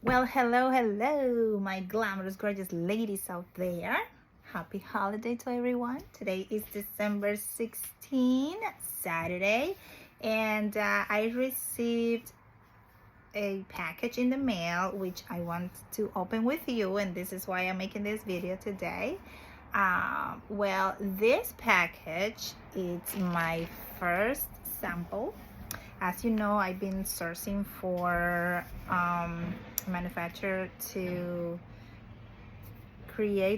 Well, hello, my glamorous, gorgeous ladies out there. Happy holiday to everyone. Today is December 16, Saturday, and I received a package in the mail which I want to open with you, and this is why I'm making this video today. Well, this package is my first sample. As you know, I've been sourcing for manufacturer to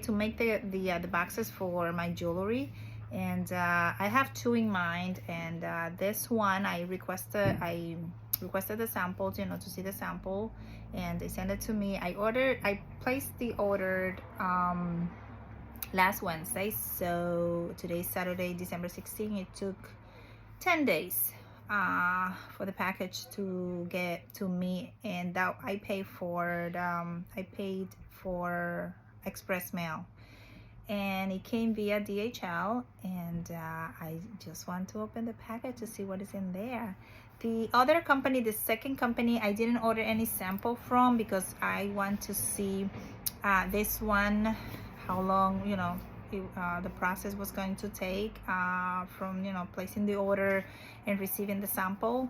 make the boxes for my jewelry, and I have two in mind. And this one I requested the samples, to see the sample, and they sent it to me. I placed the order last Wednesday, so today's Saturday, December 16th. It took 10 days for the package to get to me, and that I paid for express mail, and it came via DHL. And I just want to open the package to see what is in there. The other company, the second company, I didn't order any sample from because I want to see this one, how long the process was going to take from placing the order and receiving the sample.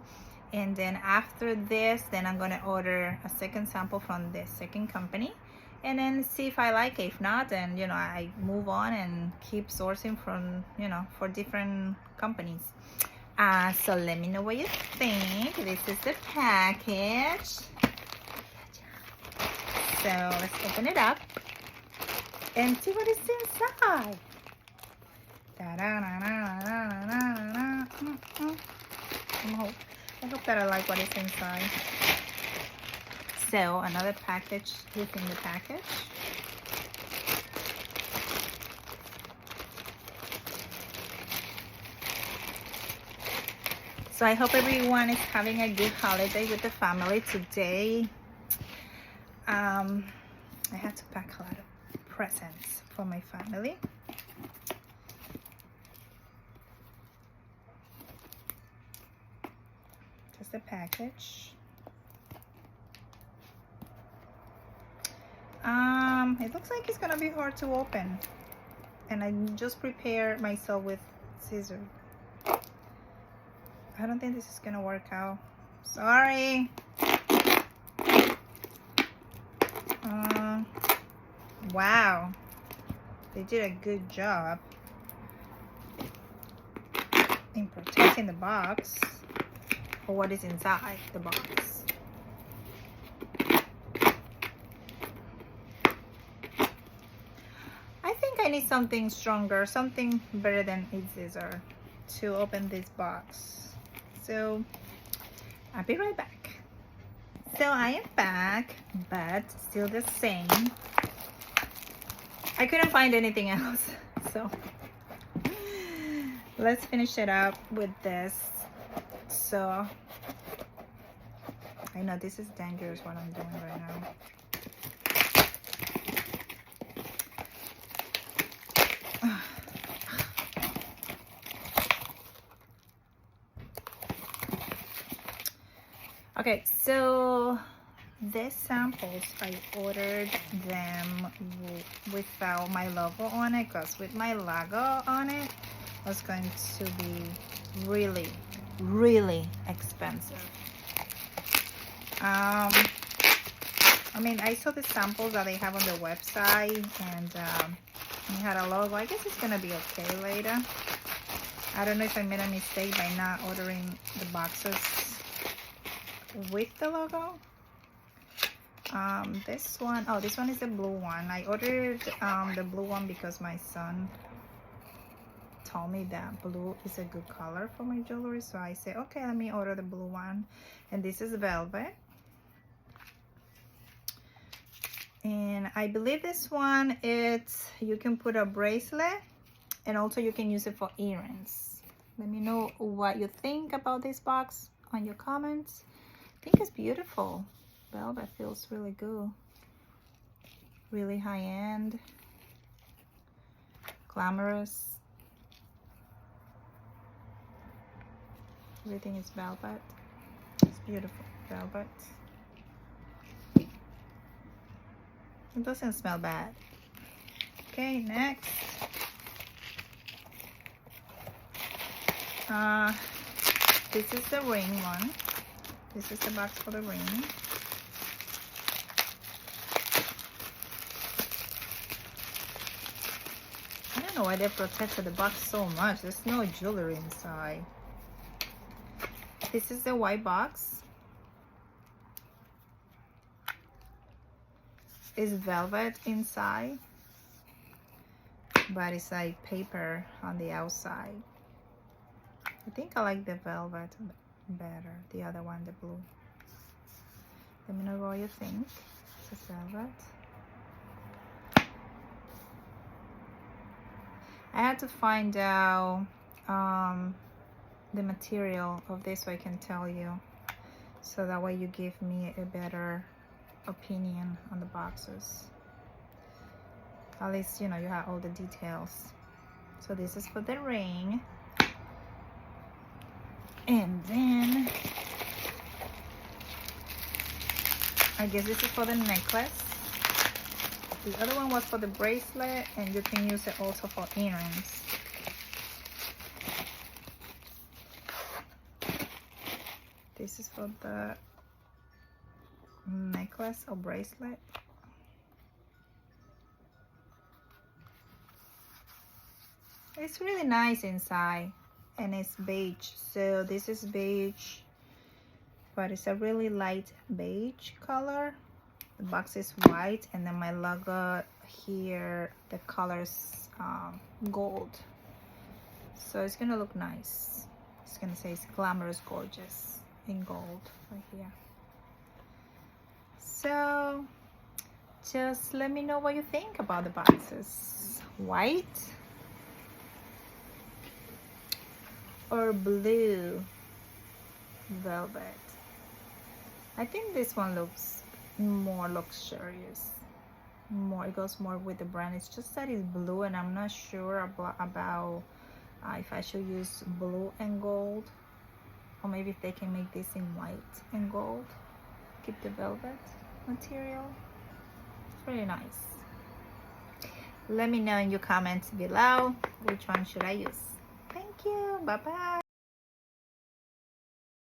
And then after this, then I'm gonna order a second sample from the second company and then see if I like it. If not, then I move on and keep sourcing from for different companies. So let me know what you think. This is the package, so let's open it up and see what is inside. I hope that I like what is inside. So another package within the package. So I hope everyone is having a good holiday with the family today. I had to pack a lot of presents for my family. Just a package. It looks like it's gonna be hard to open, and I just prepared myself with scissors. I don't think this is gonna work out. Sorry. Wow, they did a good job in protecting the box or what is inside the box. I think I need something stronger, something better than a scissor to open this box. So I'll be right back. So I am back, but still the same. I couldn't find anything else, so let's finish it up with this. So I know this is dangerous what I'm doing right now. Okay, so these samples, I ordered them without my logo on it, because with my logo on it was going to be really expensive. I mean, I saw the samples that they have on the website, and it had a logo. I guess it's gonna be okay later. I don't know if I made a mistake by not ordering the boxes with the logo. This one is the blue one. I ordered the blue one because my son told me that blue is a good color for my jewelry, so I said, okay, let me order the blue one. And this is velvet, and I believe this one, you can put a bracelet, and also you can use it for earrings. Let me know what you think about this box on your comments. I think it's beautiful. Velvet feels really good, really high-end, glamorous. Everything is velvet. It's beautiful velvet. It doesn't smell bad. Okay, next. This is the ring one. This is the box for the ring. I don't know why they protected the box so much. There's no jewelry inside. This is the white box. It's velvet inside, but it's like paper on the outside. I think I like the velvet better. The other one, the blue. Let me know what you think. This is velvet. I had to find out the material of this so I can tell you. So that way you give me a better opinion on the boxes. At least, you know, you have all the details. So this is for the ring. And then I guess this is for the necklace. The other one was for the bracelet, and you can use it also for earrings. This is for the necklace or bracelet. It's really nice inside, and it's beige. So this is beige, but it's a really light beige color. The box is white, and then my logo here, the color's gold. So it's gonna look nice. It's gonna say it's glamorous gorgeous in gold right here. So just let me know what you think about the boxes. White or blue velvet? I think this one looks more luxurious. It goes more with the brand. It's just that it's blue, and I'm not sure about if I should use blue and gold, or maybe if they can make this in white and gold. Keep the velvet material. It's really nice. Let me know in your comments below which one should I use. Thank you. Bye bye.